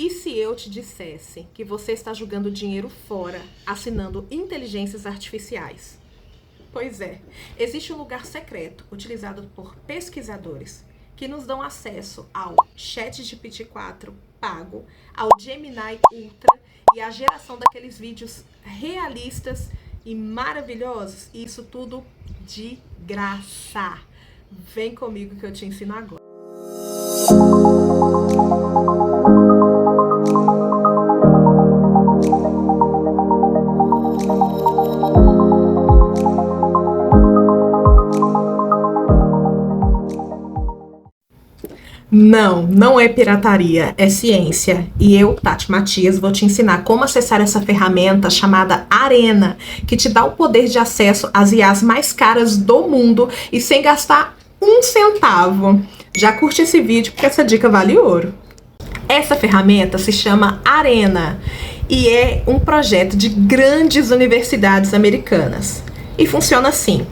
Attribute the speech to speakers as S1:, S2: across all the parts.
S1: E se eu te dissesse que você está jogando dinheiro fora, assinando inteligências artificiais? Pois é, existe um lugar secreto utilizado por pesquisadores que nos dão acesso ao ChatGPT-4 pago, ao Gemini Ultra e à geração daqueles vídeos realistas e maravilhosos. E isso tudo de graça. Vem comigo que eu te ensino agora. Não é pirataria, é ciência. E eu, Tati Matias, vou te ensinar como acessar essa ferramenta chamada Arena, que te dá o poder de acesso às IAs mais caras do mundo e sem gastar um centavo. Já curte esse vídeo porque essa dica vale ouro. Essa ferramenta se chama Arena e é um projeto de grandes universidades americanas. E funciona assim: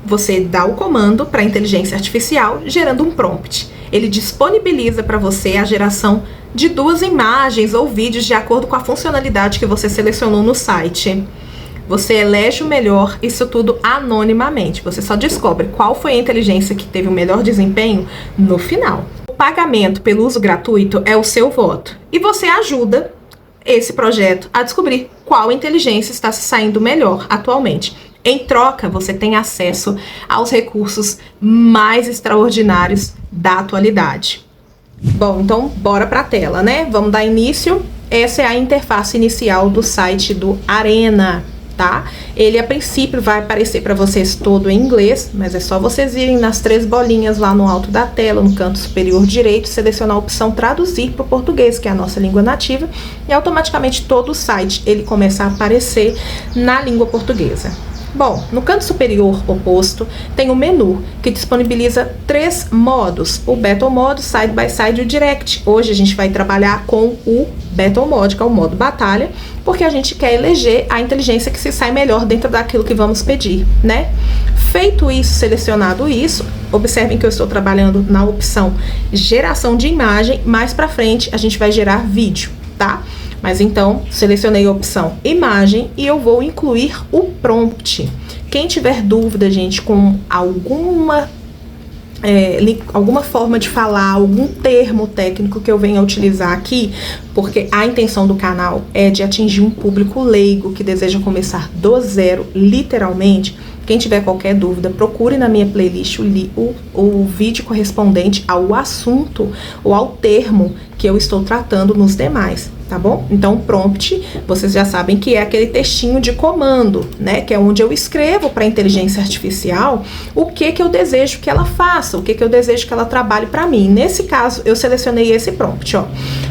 S1: você dá o comando para a inteligência artificial gerando um prompt. Ele disponibiliza para você a geração de 2 imagens ou vídeos de acordo com a funcionalidade que você selecionou no site. Você elege o melhor, isso tudo anonimamente. Você só descobre qual foi a inteligência que teve o melhor desempenho no final. O pagamento pelo uso gratuito é o seu voto. E você ajuda esse projeto a descobrir qual inteligência está se saindo melhor atualmente. Em troca, você tem acesso aos recursos mais extraordinários da atualidade. Bom, então bora para a tela, né? Vamos dar início. Essa é a interface inicial do site do Arena, tá? Ele a princípio vai aparecer para vocês todo em inglês, mas é só vocês irem nas 3 bolinhas lá no alto da tela, no canto superior direito, selecionar a opção traduzir para o português, que é a nossa língua nativa, e automaticamente todo o site ele começa a aparecer na língua portuguesa. Bom, no canto superior oposto tem o menu que disponibiliza 3 modos: o Battle Mode, Side by Side e o Direct. Hoje a gente vai trabalhar com o Battle Mode, que é o modo batalha, porque a gente quer eleger a inteligência que se sai melhor dentro daquilo que vamos pedir, né? Feito isso, selecionado isso, observem que eu estou trabalhando na opção geração de imagem. Mais pra frente a gente vai gerar vídeo, tá? Mas então, selecionei a opção imagem e eu vou incluir o prompt. Quem tiver dúvida, gente, com alguma forma de falar, algum termo técnico que eu venha utilizar aqui, porque a intenção do canal é de atingir um público leigo que deseja começar do zero, literalmente. Quem tiver qualquer dúvida, procure na minha playlist o vídeo correspondente ao assunto ou ao termo que eu estou tratando nos demais, tá bom? Então, o prompt, vocês já sabem que é aquele textinho de comando, né? Que é onde eu escrevo para a inteligência artificial o que eu desejo que ela faça, o que eu desejo que ela trabalhe para mim. Nesse caso, eu selecionei esse prompt, ó.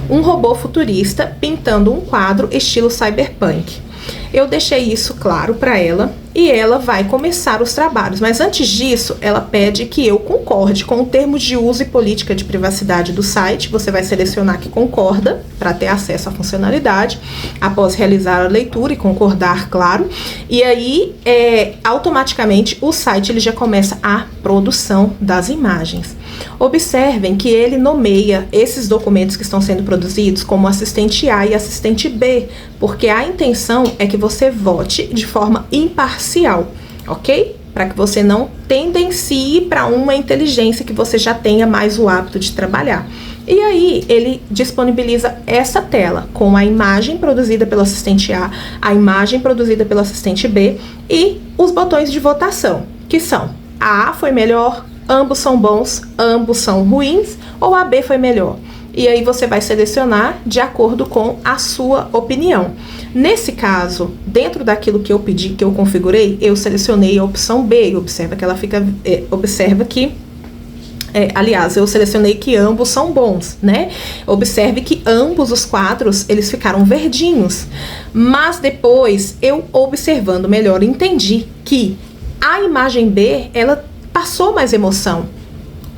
S1: Um robô futurista pintando um quadro estilo cyberpunk. Eu deixei isso claro para ela e ela vai começar os trabalhos. Mas antes disso, ela pede que eu concorde com o termo de uso e política de privacidade do site. Você vai selecionar que concorda para ter acesso à funcionalidade, após realizar a leitura e concordar, claro. E aí, automaticamente, o site ele já começa a produção das imagens. Observem que ele nomeia esses documentos que estão sendo produzidos como assistente A e assistente B, porque a intenção é que você vote de forma imparcial, ok? Para que você não tendencie para uma inteligência que você já tenha mais o hábito de trabalhar. E aí, ele disponibiliza essa tela com a imagem produzida pelo assistente a imagem produzida pelo assistente B e os botões de votação, que são: a foi melhor, ambos são bons, ambos são ruins, ou a B foi melhor. E aí você vai selecionar de acordo com a sua opinião. Nesse caso, dentro daquilo que eu pedi, que eu configurei, eu selecionei a opção B. Observa que ela fica, aliás, eu selecionei que ambos são bons, né? Observe que ambos os quadros, eles ficaram verdinhos. Mas depois, eu observando melhor, entendi que a imagem B, ela passou mais emoção.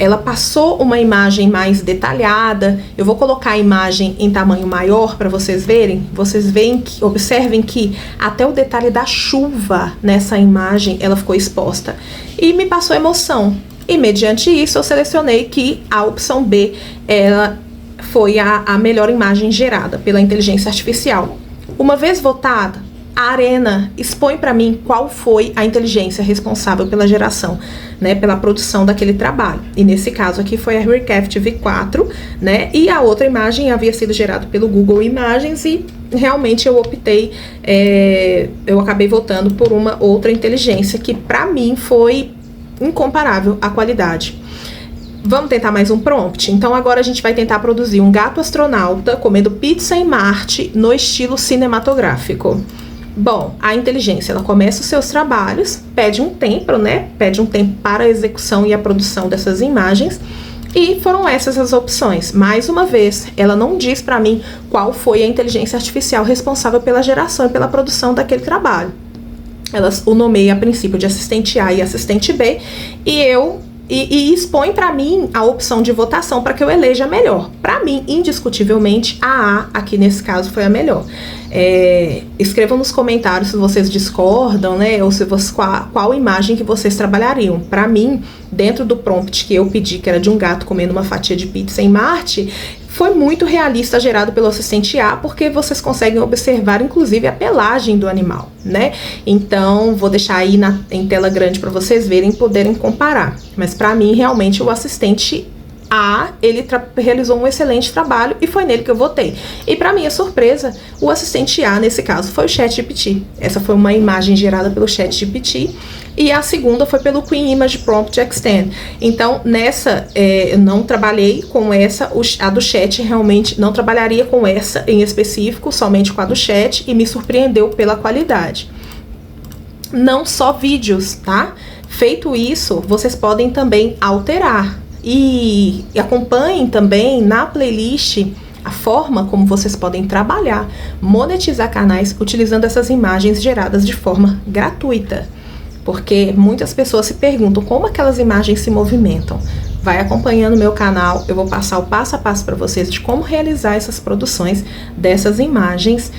S1: Ela passou uma imagem mais detalhada. Eu vou colocar a imagem em tamanho maior para vocês verem. Vocês veem que, observem que até o detalhe da chuva nessa imagem, ela ficou exposta. E me passou emoção. E mediante isso, eu selecionei que a opção B, ela foi a melhor imagem gerada pela inteligência artificial. Uma vez votada, a Arena expõe para mim qual foi a inteligência responsável pela geração, né, pela produção daquele trabalho. E nesse caso aqui foi a Recraft V4, né, e a outra imagem havia sido gerada pelo Google Imagens e realmente eu optei, eu acabei votando por uma outra inteligência que para mim foi incomparável à qualidade. Vamos tentar mais um prompt? Então agora a gente vai tentar produzir um gato astronauta comendo pizza em Marte no estilo cinematográfico. Bom, a inteligência, ela começa os seus trabalhos, pede um tempo, né? Pede um tempo para a execução e a produção dessas imagens. E foram essas as opções. Mais uma vez, ela não diz para mim qual foi a inteligência artificial responsável pela geração e pela produção daquele trabalho. Ela o nomeia a princípio de assistente A e assistente B, e expõe para mim a opção de votação para que eu eleja a melhor. Para mim, indiscutivelmente, a aqui nesse caso foi a melhor. Escrevam nos comentários se vocês discordam, né? Ou se qual imagem que vocês trabalhariam. Para mim, dentro do prompt que eu pedi, que era de um gato comendo uma fatia de pizza em Marte, foi muito realista, gerado pelo assistente A, porque vocês conseguem observar, inclusive, a pelagem do animal, né? Então, vou deixar aí em tela grande para vocês verem e poderem comparar. Mas, para mim, realmente, o assistente A, ele realizou um excelente trabalho e foi nele que eu votei. E, para minha surpresa, o assistente A, nesse caso, foi o ChatGPT. Essa foi uma imagem gerada pelo ChatGPT. E a segunda foi pelo Queen Image Prompt Extend. Então, nessa, eu não trabalhei com essa, a do chat realmente não trabalharia com essa em específico, somente com a do chat, e me surpreendeu pela qualidade. Não só vídeos, tá? Feito isso, vocês podem também alterar. E acompanhem também na playlist a forma como vocês podem trabalhar, monetizar canais utilizando essas imagens geradas de forma gratuita. Porque muitas pessoas se perguntam como aquelas imagens se movimentam. Vai acompanhando o meu canal, eu vou passar o passo a passo para vocês de como realizar essas produções dessas imagens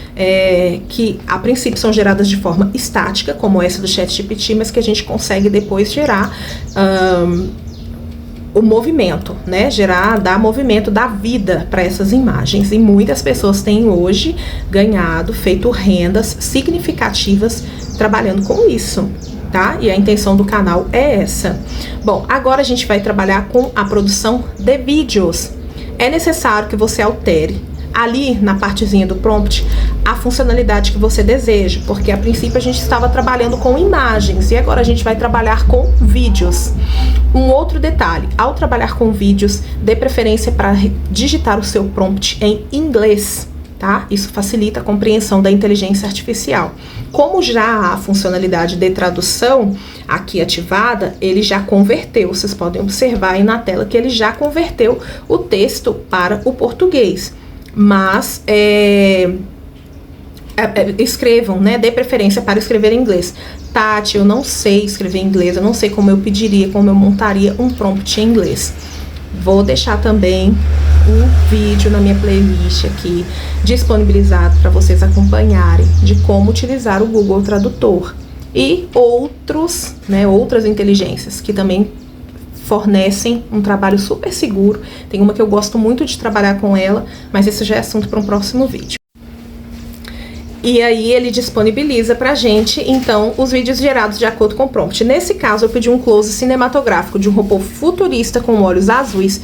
S1: que a princípio são geradas de forma estática, como essa do ChatGPT, mas que a gente consegue depois gerar o movimento, né? Dar movimento, dar vida para essas imagens. E muitas pessoas têm hoje feito rendas significativas trabalhando com isso. Tá? E a intenção do canal é essa. Bom, agora a gente vai trabalhar com a produção de vídeos. É necessário que você altere ali na partezinha do prompt a funcionalidade que você deseja, porque a princípio a gente estava trabalhando com imagens e agora a gente vai trabalhar com vídeos. Um outro detalhe, ao trabalhar com vídeos, dê preferência para digitar o seu prompt em inglês. Tá? Isso facilita a compreensão da inteligência artificial. Como já há a funcionalidade de tradução aqui ativada, ele já converteu. Vocês podem observar aí na tela que ele já converteu o texto para o português. Mas escrevam, né? Dê preferência para escrever em inglês. Tati, eu não sei escrever em inglês, eu não sei como eu pediria, como eu montaria um prompt em inglês. Vou deixar também um vídeo na minha playlist aqui disponibilizado para vocês acompanharem de como utilizar o Google Tradutor e outras inteligências que também fornecem um trabalho super seguro. Tem uma que eu gosto muito de trabalhar com ela, mas esse já é assunto para um próximo vídeo. E aí ele disponibiliza pra gente, então, os vídeos gerados de acordo com o prompt. Nesse caso, eu pedi um close cinematográfico de um robô futurista com olhos azuis,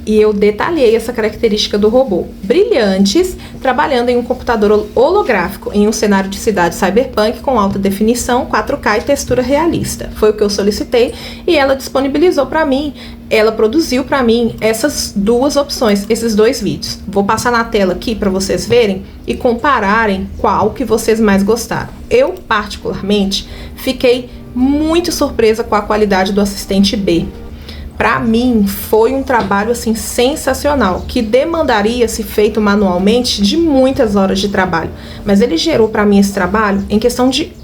S1: e eu detalhei essa característica do robô. Brilhantes, trabalhando em um computador holográfico, em um cenário de cidade cyberpunk com alta definição, 4K e textura realista. Foi o que eu solicitei e ela disponibilizou para mim, ela produziu para mim essas duas opções, esses dois vídeos. Vou passar na tela aqui para vocês verem e compararem qual que vocês mais gostaram. Eu, particularmente, fiquei muito surpresa com a qualidade do assistente B. Para mim, foi um trabalho assim sensacional, que demandaria, se feito manualmente, de muitas horas de trabalho. Mas ele gerou para mim esse trabalho em questão de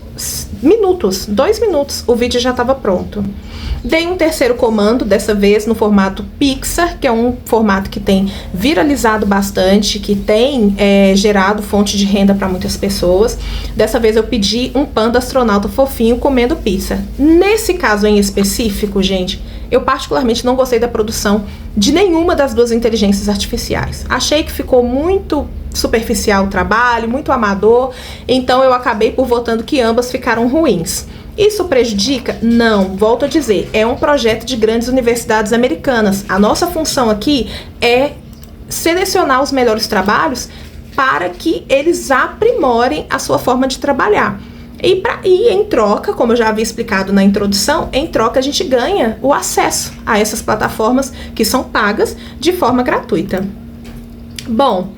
S1: minutos, 2 minutos, o vídeo já estava pronto. Dei um terceiro comando, dessa vez no formato Pixar, que é um formato que tem viralizado bastante, que tem gerado fonte de renda para muitas pessoas. Dessa vez eu pedi um panda astronauta fofinho comendo pizza. Nesse caso em específico, gente, eu particularmente não gostei da produção de nenhuma das duas inteligências artificiais. Achei que ficou muito superficial o trabalho, muito amador, então eu acabei por votando que ambas ficaram ruins. Isso prejudica? Não, volto a dizer, é um projeto de grandes universidades americanas. A nossa função aqui é selecionar os melhores trabalhos para que eles aprimorem a sua forma de trabalhar. E em troca, como eu já havia explicado na introdução, em troca a gente ganha o acesso a essas plataformas que são pagas de forma gratuita. Bom,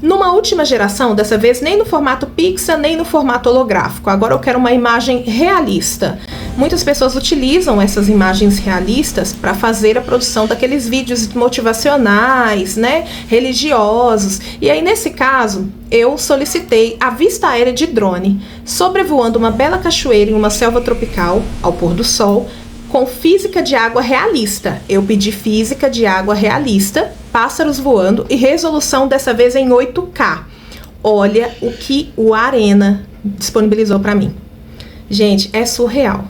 S1: numa última geração, dessa vez nem no formato Pixar, nem no formato holográfico. Agora eu quero uma imagem realista. Muitas pessoas utilizam essas imagens realistas para fazer a produção daqueles vídeos motivacionais, né, religiosos. E aí, nesse caso, eu solicitei a vista aérea de drone, sobrevoando uma bela cachoeira em uma selva tropical, ao pôr do sol, com física de água realista. Eu pedi física de água realista, pássaros voando e resolução dessa vez em 8K. Olha o que o Arena disponibilizou para mim. Gente, é surreal.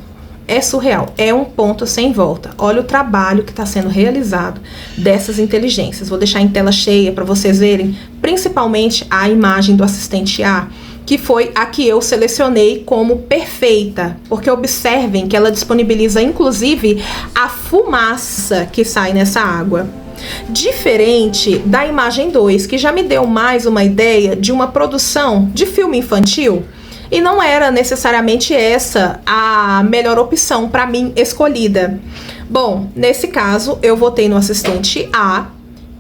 S1: É surreal, é um ponto sem volta. Olha o trabalho que está sendo realizado dessas inteligências. Vou deixar em tela cheia para vocês verem, principalmente a imagem do assistente A, que foi a que eu selecionei como perfeita, porque observem que ela disponibiliza inclusive a fumaça que sai nessa água. Diferente da imagem 2, que já me deu mais uma ideia de uma produção de filme infantil, e não era necessariamente essa a melhor opção para mim escolhida. Bom, nesse caso eu votei no assistente A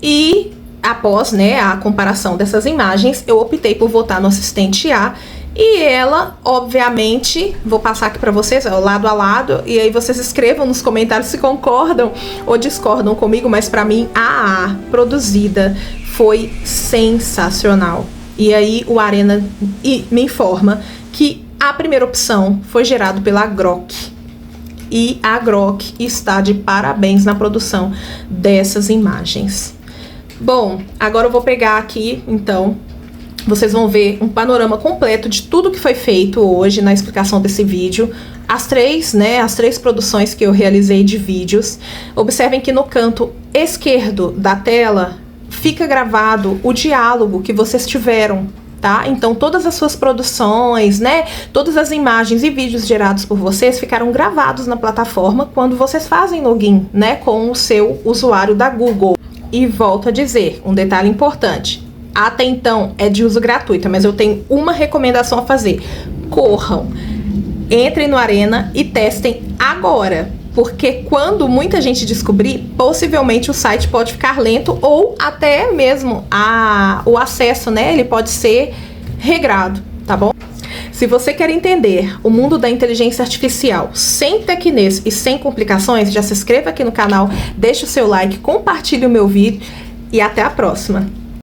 S1: e após, né, a comparação dessas imagens, eu optei por votar no assistente A e ela, obviamente, vou passar aqui para vocês, ó, lado a lado, e aí vocês escrevam nos comentários se concordam ou discordam comigo, mas para mim a produzida foi sensacional. E aí o Arena me informa que a primeira opção foi gerado pela Grok. E a Grok está de parabéns na produção dessas imagens. Bom, agora eu vou pegar aqui, então, vocês vão ver um panorama completo de tudo que foi feito hoje na explicação desse vídeo. As três produções que eu realizei de vídeos. Observem que no canto esquerdo da tela fica gravado o diálogo que vocês tiveram, tá? Então todas as suas produções, né, todas as imagens e vídeos gerados por vocês ficaram gravados na plataforma quando vocês fazem login, né, com o seu usuário da Google. E volto a dizer, um detalhe importante, até então é de uso gratuito, mas eu tenho uma recomendação a fazer: corram, entrem no Arena e testem agora. Porque quando muita gente descobrir, possivelmente o site pode ficar lento ou até mesmo o acesso, né? Ele pode ser regrado, tá bom? Se você quer entender o mundo da inteligência artificial sem tecnês e sem complicações, já se inscreva aqui no canal, deixe o seu like, compartilhe o meu vídeo e até a próxima.